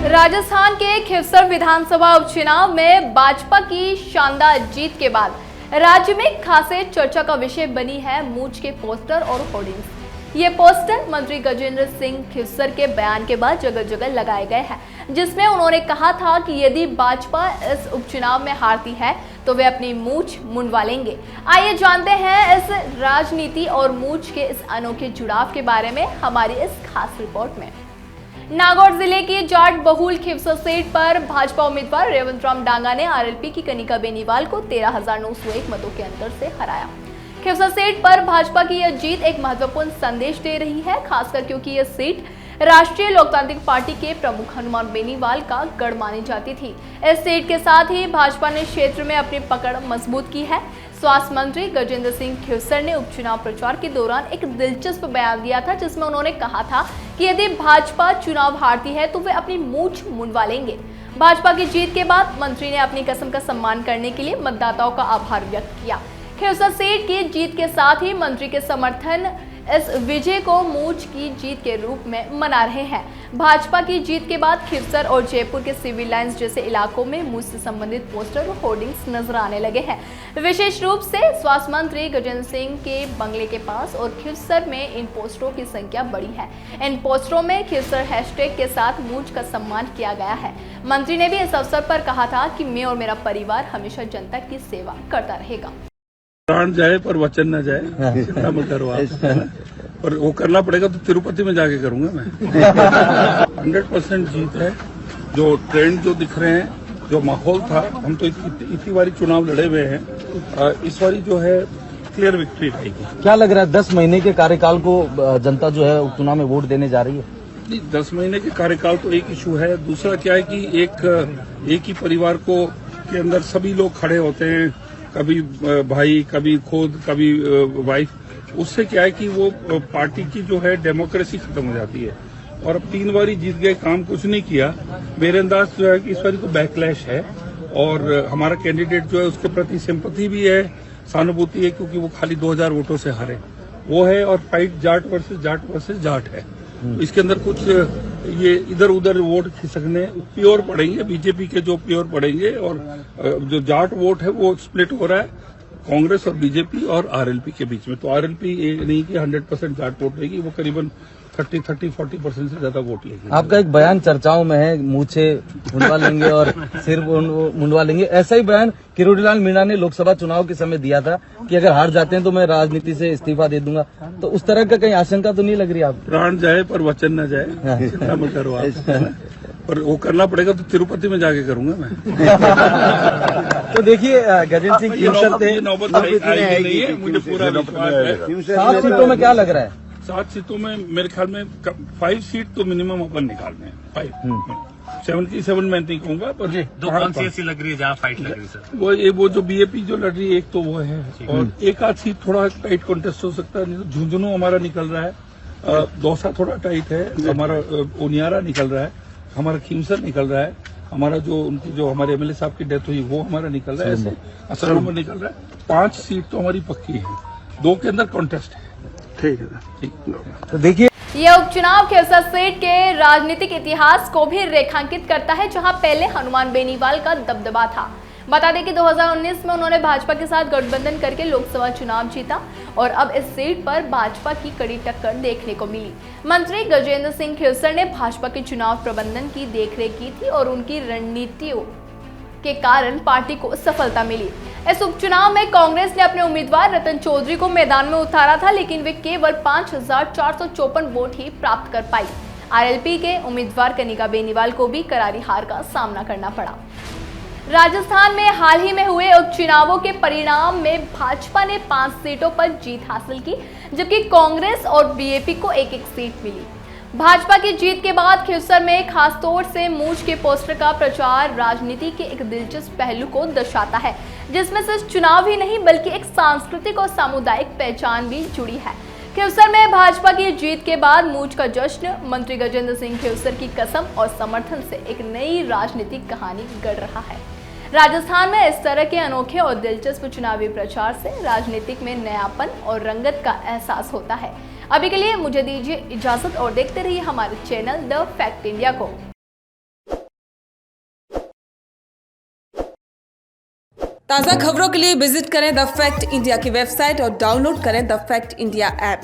राजस्थान के खिवसर विधानसभा उपचुनाव में भाजपा की शानदार जीत के बाद राज्य में खासे चर्चा का विषय बनी है मूंछ के पोस्टर और होर्डिंग्स। ये पोस्टर मंत्री गजेंद्र सिंह खिवसर के बयान के बाद जगह जगह लगाए गए हैं, जिसमें उन्होंने कहा था कि यदि भाजपा इस उपचुनाव में हारती है तो वे अपनी मूंछ मुंडवा लेंगे। आइए जानते हैं इस राजनीति और मूंछ के इस अनोखे जुड़ाव के बारे में हमारी इस खास रिपोर्ट में। नागौर जिले की जाट बहुल खिवसर सीट पर भाजपा उम्मीदवार रेवंत राम डांगा ने आरएलपी की कनिका बेनीवाल को 13,901 मतों के अंतर से हराया। खिवसर सीट पर भाजपा की यह जीत एक महत्वपूर्ण संदेश दे रही है, खासकर क्योंकि यह सीट राष्ट्रीय लोकतांत्रिक पार्टी के प्रमुख हनुमान बेनीवाल का गढ़ मानी जाती थी। इस सीट के साथ ही भाजपा ने क्षेत्र में अपनी पकड़ मजबूत की है। स्वास्थ्य मंत्री गजेंद्र सिंह खिवसर ने उपचुनाव प्रचार के दौरान एक दिलचस्प बयान दिया था, जिसमें उन्होंने कहा था कि यदि भाजपा चुनाव हारती है तो वे अपनी मूंछ मुंडवा लेंगे। भाजपा की जीत के बाद मंत्री ने अपनी कसम का सम्मान करने के लिए मतदाताओं का आभार व्यक्त किया। खिवसर सीट की जीत के साथ ही मंत्री के समर्थन इस विजय को मूंछ की जीत के रूप में मना रहे हैं। भाजपा की जीत के बाद खिवसर और जयपुर के सिविल लाइंस जैसे इलाकों में मूंछ से संबंधित पोस्टर और होर्डिंग्स नजर आने लगे हैं। विशेष रूप से स्वास्थ्य मंत्री गजेंद्र सिंह के बंगले के पास और खिवसर में इन पोस्टरों की संख्या बड़ी है। इन पोस्टरों में खिवसर हैशटैग के साथ मूंछ का सम्मान किया गया है। मंत्री ने भी इस अवसर पर कहा था कि मैं और मेरा परिवार हमेशा जनता की सेवा करता रहेगा। प्राण जाए पर वचन न जाए, चिंता मत करो आप। और वो करना पड़ेगा तो तिरुपति में जाके करूंगा मैं। 100% जीत है। जो ट्रेंड जो दिख रहे हैं, जो माहौल था, हम तो इतनी बारी चुनाव लड़े हुए हैं, इस बारी जो है क्लियर विक्ट्री रहेगी। क्या लग रहा है 10 महीने के कार्यकाल को जनता जो है उपचुनाव में वोट देने जा रही है? नहीं, 10 महीने के कार्यकाल तो एक इशू है। दूसरा क्या है कि एक ही परिवार को के अंदर सभी लोग खड़े होते हैं, कभी भाई, कभी खुद, कभी वाइफ। उससे क्या है कि वो पार्टी की जो है डेमोक्रेसी खत्म हो जाती है। और अब 3 बारी जीत गए, काम कुछ नहीं किया। मेरे अंदाज जो है कि इस बारी तो बैकलैश है और हमारा कैंडिडेट जो है उसके प्रति सिंपैथी भी है, सहानुभूति है, क्योंकि वो खाली 2000 वोटों से हारे वो है। और फाइट जाट वर्सेस जाट है। तो इसके अंदर कुछ ये इधर उधर वोट खिसकने प्योर पड़ेंगे, बीजेपी के जो प्योर पड़ेंगे, और जो जाट वोट है वो स्प्लिट हो रहा है कांग्रेस और बीजेपी और आरएलपी के बीच में। तो आरएलपी नहीं कि 100% जाट वोट लेगी, वो करीबन 30-40% से ज्यादा वोट लेगी। आपका एक बयान चर्चाओं में है, मूछे मुंडवा लेंगे और सिर मुंडवा लेंगे। ऐसा ही बयान किरोड़ीलाल मीणा ने लोकसभा चुनाव के समय दिया था कि अगर हार जाते हैं तो मैं राजनीति से इस्तीफा दे दूंगा। तो उस तरह का कहीं आशंका तो नहीं लग रही आपको? प्राण जाए पर वचन न जाए, चिंता मत करो आप। और वो करना पड़ेगा तो तिरुपति में जाके करूंगा मैं। तो देखिए, गजेंद्र सिंह खिवसर थे, नौबत नहीं है, मुझे पूरा विश्वास है। 7 सीटों में क्या लग रहा है? 7 सीटों में मेरे ख्याल में 5 सीट तो मिनिमम अपन निकालने हैं। 5 77 मैं नहीं कहूंगा, पर दो कौन सी ऐसी लग रही है जहाँ फाइट लग रही है सर? वो जो बीएपी जो लड़ रही है, एक तो वो है, और एक आध सीट थोड़ा टाइट कॉन्टेस्ट हो सकता है। नहीं तो झुंझुनू हमारा निकल रहा है, दौसा थोड़ा टाइट है, हमारा उनियारा निकल रहा है, हमारा खिवसर निकल रहा है, हमारा जो हमारे एमएलए साहब की डेथ हुई वो हमारा निकल रहा है, ऐसे असर निकल रहा है। 5 सीट तो हमारी पक्की है, 2 के अंदर कॉन्टेस्ट है। ठीक है। तो देखिए, यह उपचुनाव खिवसर सीट के राजनीतिक इतिहास को भी रेखांकित करता है, जहां पहले हनुमान बेनीवाल का दबदबा था। बता दें कि 2019 में उन्होंने भाजपा के साथ गठबंधन करके लोकसभा चुनाव जीता और अब इस सीट पर भाजपा की कड़ी टक्कर देखने को मिली। मंत्री गजेंद्र सिंह खिवसर ने भाजपा के चुनाव प्रबंधन की देखरेख की थी और उनकी रणनीतियों के कारण पार्टी को सफलता मिली। इस उपचुनाव में कांग्रेस ने अपने उम्मीदवार रतन चौधरी को मैदान में उतारा था, लेकिन वे केवल 5,454 वोट ही प्राप्त कर पाई। आरएलपी के उम्मीदवार कनिका बेनीवाल को भी करारी हार का सामना करना पड़ा। राजस्थान में हाल ही में हुए उपचुनावों के परिणाम में भाजपा ने 5 सीटों पर जीत हासिल की, जबकि कांग्रेस और बीएपी को एक-एक सीट मिली। भाजपा की जीत के बाद खिवसर में खासतौर से मूंछ के पोस्टर का प्रचार राजनीति के एक दिलचस्प पहलू को दर्शाता है, जिसमें सिर्फ चुनाव ही नहीं बल्कि एक सांस्कृतिक और सामुदायिक पहचान भी जुड़ी है। खिवसर में भाजपा की जीत के बाद मूंछ का जश्न मंत्री गजेंद्र सिंह खिवसर की कसम और समर्थन से एक नई राजनीतिक कहानी गढ़ रहा है। राजस्थान में इस तरह के अनोखे और दिलचस्प चुनावी प्रचार से राजनीतिक में नयापन और रंगत का एहसास होता है। अभी के लिए मुझे दीजिए इजाजत और देखते रहिए हमारे चैनल द फैक्ट इंडिया को। ताज़ा खबरों के लिए विजिट करें द फैक्ट इंडिया की वेबसाइट और डाउनलोड करें द फैक्ट इंडिया ऐप।